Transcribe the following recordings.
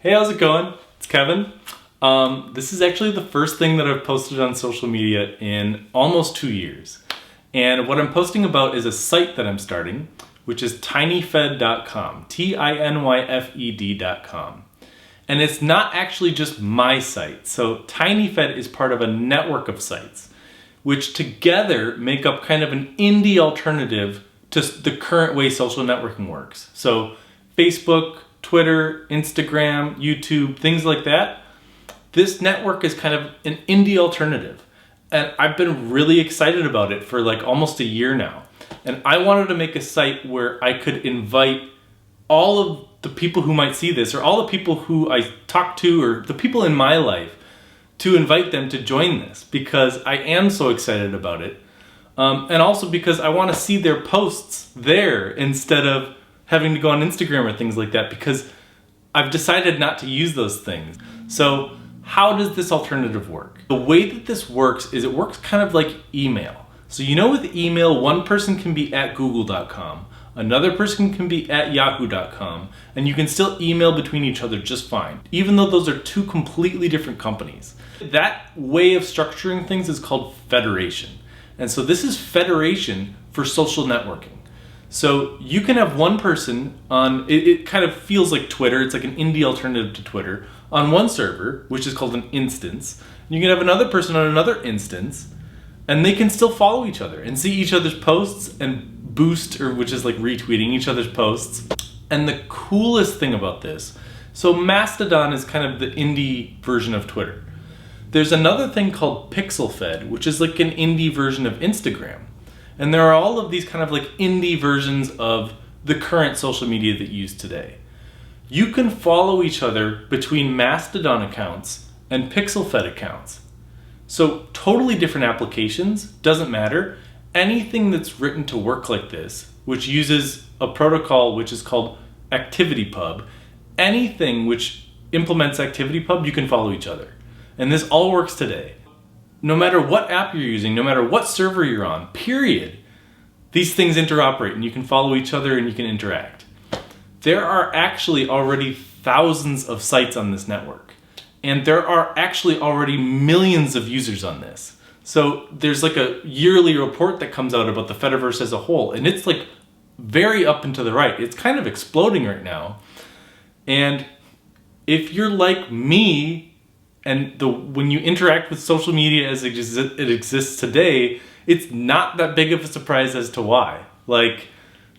Hey, how's it going? It's Kevin. This is actually the first thing that I've posted on social media in almost 2 years. And what I'm posting about is a site that I'm starting, which is tinyfed.com, tinyfed.com. And it's not actually just my site. So TinyFed is part of a network of sites, which together make up kind of an indie alternative to the current way social networking works. So Facebook, Twitter, Instagram, YouTube, things like that. This network is kind of an indie alternative. And I've been really excited about it for like almost a year now. And I wanted to make a site where I could invite all of the people who might see this, or all the people who I talk to, or the people in my life, to invite them to join this, because I am so excited about it. And also because I want to see their posts there instead of having to go on Instagram or things like that, because I've decided not to use those things. So how does this alternative work? The way that this works is it works kind of like email. So you know, with email, one person can be at google.com, another person can be at yahoo.com, and you can still email between each other just fine, even though those are two completely different companies. That way of structuring things is called federation. And so this is federation for social networking. So you can have one person on, it kind of feels like Twitter, it's like an indie alternative to Twitter, on one server, which is called an instance. You can have another person on another instance, and they can still follow each other and see each other's posts and boost, or which is like retweeting each other's posts. And the coolest thing about this, so Mastodon is kind of the indie version of Twitter. There's another thing called PixelFed, which is like an indie version of Instagram. And there are all of these kind of like indie versions of the current social media that you use today. You can follow each other between Mastodon accounts and PixelFed accounts. So totally different applications, doesn't matter. Anything that's written to work like this, which uses a protocol which is called ActivityPub, anything which implements ActivityPub, you can follow each other. And this all works today. No matter what app you're using, no matter what server you're on, period, these things interoperate and you can follow each other and you can interact. There are actually already thousands of sites on this network, and there are actually already millions of users on this. So there's like a yearly report that comes out about the Fediverse as a whole, and it's like very up and to the right. It's kind of exploding right now. And if you're like me, and when you interact with social media as it exists today, it's not that big of a surprise as to why. Like,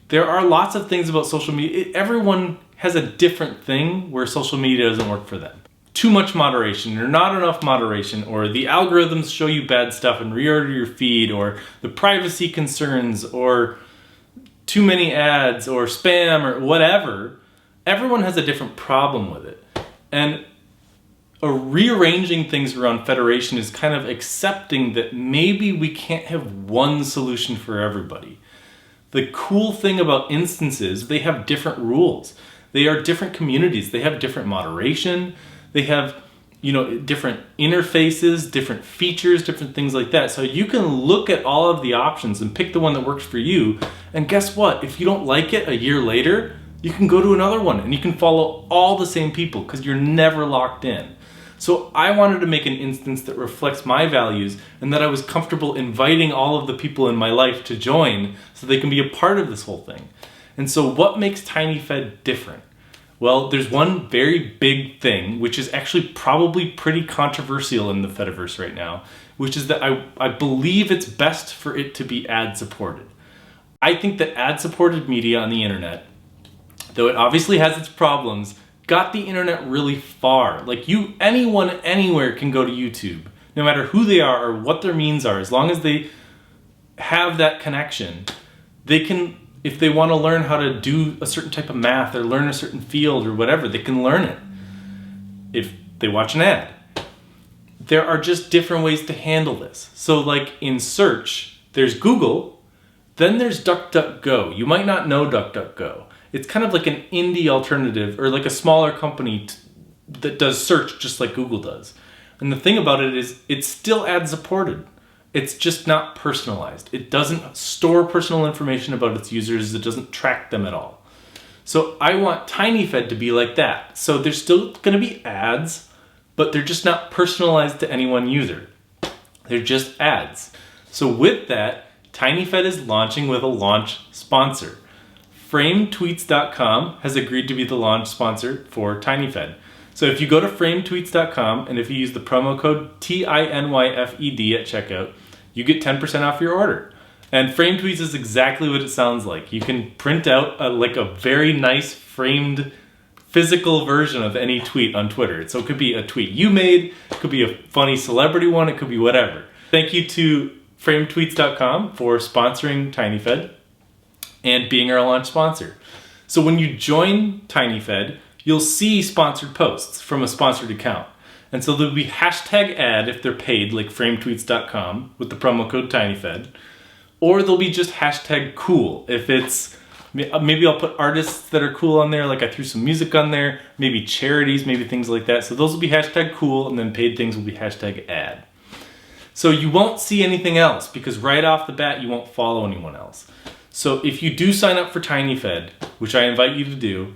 there are lots of things about social media. Everyone has a different thing where social media doesn't work for them. Too much moderation, or not enough moderation, or the algorithms show you bad stuff and reorder your feed, or the privacy concerns, or too many ads, or spam, or whatever. Everyone has a different problem with it. And rearranging things around federation is kind of accepting that maybe we can't have one solution for everybody. The cool thing about instances, they have different rules. They are different communities. They have different moderation. They have, different interfaces, different features, different things like that. So you can look at all of the options and pick the one that works for you. And guess what? If you don't like it a year later, you can go to another one and you can follow all the same people because you're never locked in. So I wanted to make an instance that reflects my values and that I was comfortable inviting all of the people in my life to join so they can be a part of this whole thing. And so what makes TinyFed different? Well, there's one very big thing, which is actually probably pretty controversial in the Fediverse right now, which is that I believe it's best for it to be ad-supported. I think that ad-supported media on the internet, though it obviously has its problems, got the internet really far. Like, anyone anywhere can go to YouTube, no matter who they are or what their means are. As long as they have that connection, they can, if they want to learn how to do a certain type of math or learn a certain field or whatever, they can learn it if they watch an ad. There are just different ways to handle this. So like in search, there's Google, then there's DuckDuckGo. You might not know DuckDuckGo. It's kind of like an indie alternative, or like a smaller company that does search just like Google does. And the thing about it is it's still ad supported. It's just not personalized. It doesn't store personal information about its users. It doesn't track them at all. So I want TinyFed to be like that. So there's still going to be ads, but they're just not personalized to any one user. They're just ads. So with that, TinyFed is launching with a launch sponsor. Frametweets.com has agreed to be the launch sponsor for TinyFed. So if you go to frametweets.com and if you use the promo code TINYFED at checkout, you get 10% off your order. And FrameTweets is exactly what it sounds like. You can print out a very nice framed physical version of any tweet on Twitter. So it could be a tweet you made, it could be a funny celebrity one, it could be whatever. Thank you to frametweets.com for sponsoring TinyFed and being our launch sponsor. So when you join TinyFed, you'll see sponsored posts from a sponsored account. And so there'll be hashtag ad if they're paid, like frametweets.com with the promo code TinyFed. Or there'll be just hashtag cool. If it's, maybe I'll put artists that are cool on there, like I threw some music on there, maybe charities, maybe things like that. So those will be hashtag cool, and then paid things will be hashtag ad. So you won't see anything else because right off the bat, you won't follow anyone else. So if you do sign up for TinyFed, which I invite you to do,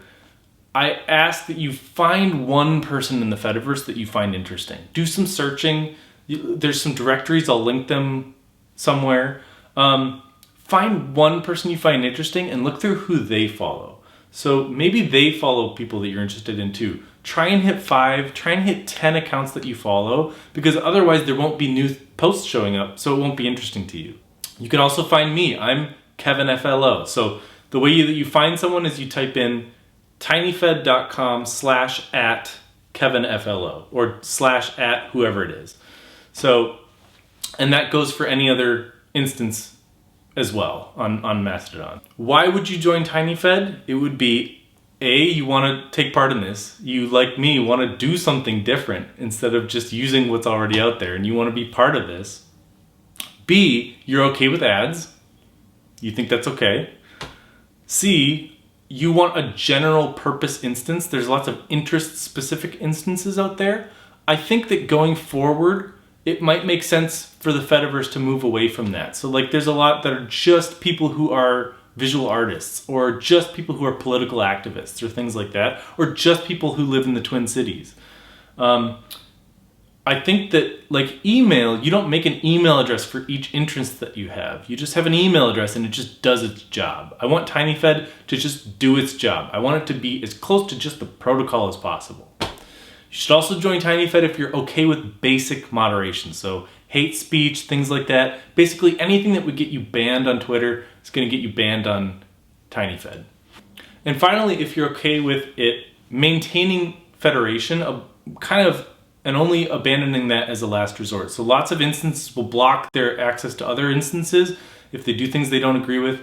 I ask that you find one person in the Fediverse that you find interesting. Do some searching. There's some directories, I'll link them somewhere. Find one person you find interesting and look through who they follow. So maybe they follow people that you're interested in too. Try and hit 5, try and hit 10 accounts that you follow, because otherwise there won't be new posts showing up, so it won't be interesting to you. You can also find me. I'm Kevin FLO. So the way that you find someone is you type in tinyfed.com/@KevinFLO or / whoever it is. So, and that goes for any other instance as well on Mastodon. Why would you join TinyFed? It would be you want to take part in this. You, like me, want to do something different instead of just using what's already out there, and you want to be part of this. B, you're okay with ads. You think that's okay. C, you want a general purpose instance. There's lots of interest-specific instances out there. I think that going forward, it might make sense for the Fediverse to move away from that. So like there's a lot that are just people who are visual artists, or just people who are political activists, or things like that, or just people who live in the Twin Cities. I think that like email, you don't make an email address for each entrance that you have. You just have an email address and it just does its job. I want TinyFed to just do its job. I want it to be as close to just the protocol as possible. You should also join TinyFed if you're okay with basic moderation. So hate speech, things like that. Basically anything that would get you banned on Twitter is going to get you banned on TinyFed. And finally, if you're okay with it maintaining federation, and only abandoning that as a last resort. So lots of instances will block their access to other instances if they do things they don't agree with.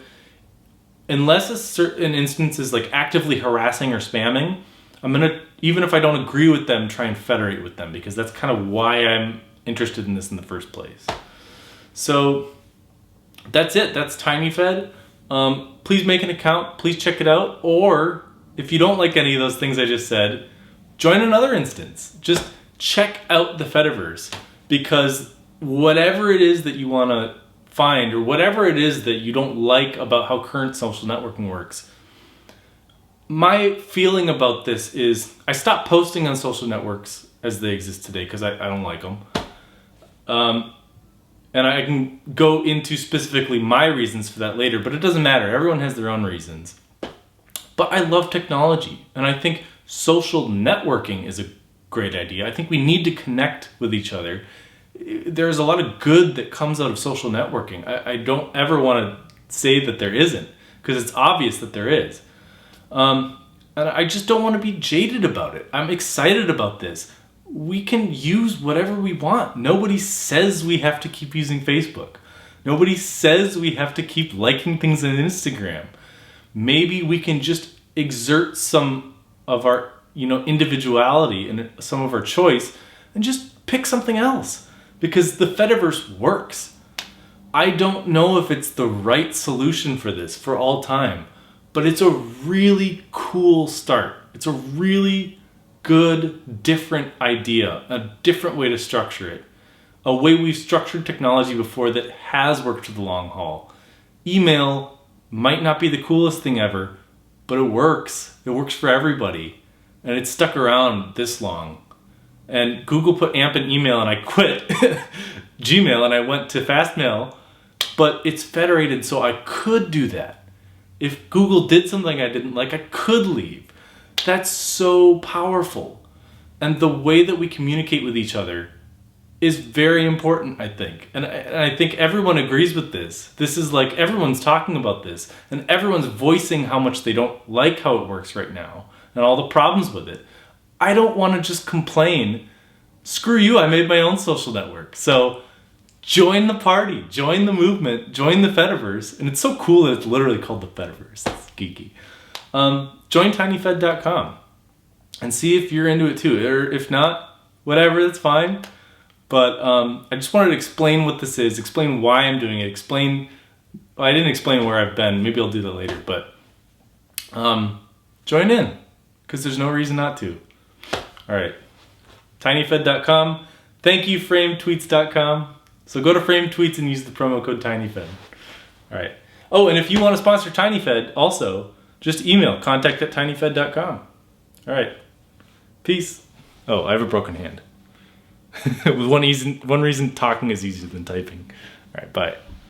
Unless a certain instance is like actively harassing or spamming, I'm gonna, even if I don't agree with them, try and federate with them, because that's kind of why I'm interested in this in the first place. So that's it. That's TinyFed. Please make an account. Please check it out. Or if you don't like any of those things I just said, join another instance. Just check out the Fediverse, because whatever it is that you want to find, or whatever it is that you don't like about how current social networking works, my feeling about this is I stopped posting on social networks as they exist today because I don't like them. And I can go into specifically my reasons for that later, but it doesn't matter. Everyone has their own reasons. But I love technology, and I think social networking is a great idea. I think we need to connect with each other. There's a lot of good that comes out of social networking. I don't ever want to say that there isn't, because it's obvious that there is. And I just don't want to be jaded about it. I'm excited about this. We can use whatever we want. Nobody says we have to keep using Facebook. Nobody says we have to keep liking things on Instagram. Maybe we can just exert some of our individuality and some of our choice and just pick something else, because the Fediverse works. I don't know if it's the right solution for this for all time, but it's a really cool start. It's a really good, different idea, a different way to structure it, a way we've structured technology before that has worked for the long haul. Email might not be the coolest thing ever, but it works. It works for everybody. And it's stuck around this long. And Google put AMP in email and I quit Gmail and I went to Fastmail, but it's federated so I could do that. If Google did something I didn't like, I could leave. That's so powerful. And the way that we communicate with each other is very important, I think. And I think everyone agrees with this. This is like everyone's talking about this and everyone's voicing how much they don't like how it works right now and all the problems with it. I don't want to just complain. Screw you, I made my own social network. So join the party, join the movement, join the Fediverse. And it's so cool that it's literally called the Fediverse. It's geeky. Join tinyfed.com and see if you're into it too. Or if not, whatever, that's fine. But I just wanted to explain what this is, explain why I'm doing it, I didn't explain where I've been. Maybe I'll do that later. But join in, because there's no reason not to. All right. tinyfed.com. Thank you, frametweets.com. So go to frametweets and use the promo code tinyfed. All right. Oh, and if you want to sponsor TinyFed also, just email contact@tinyfed.com. All right. Peace. Oh, I have a broken hand. With one reason talking is easier than typing. All right, bye.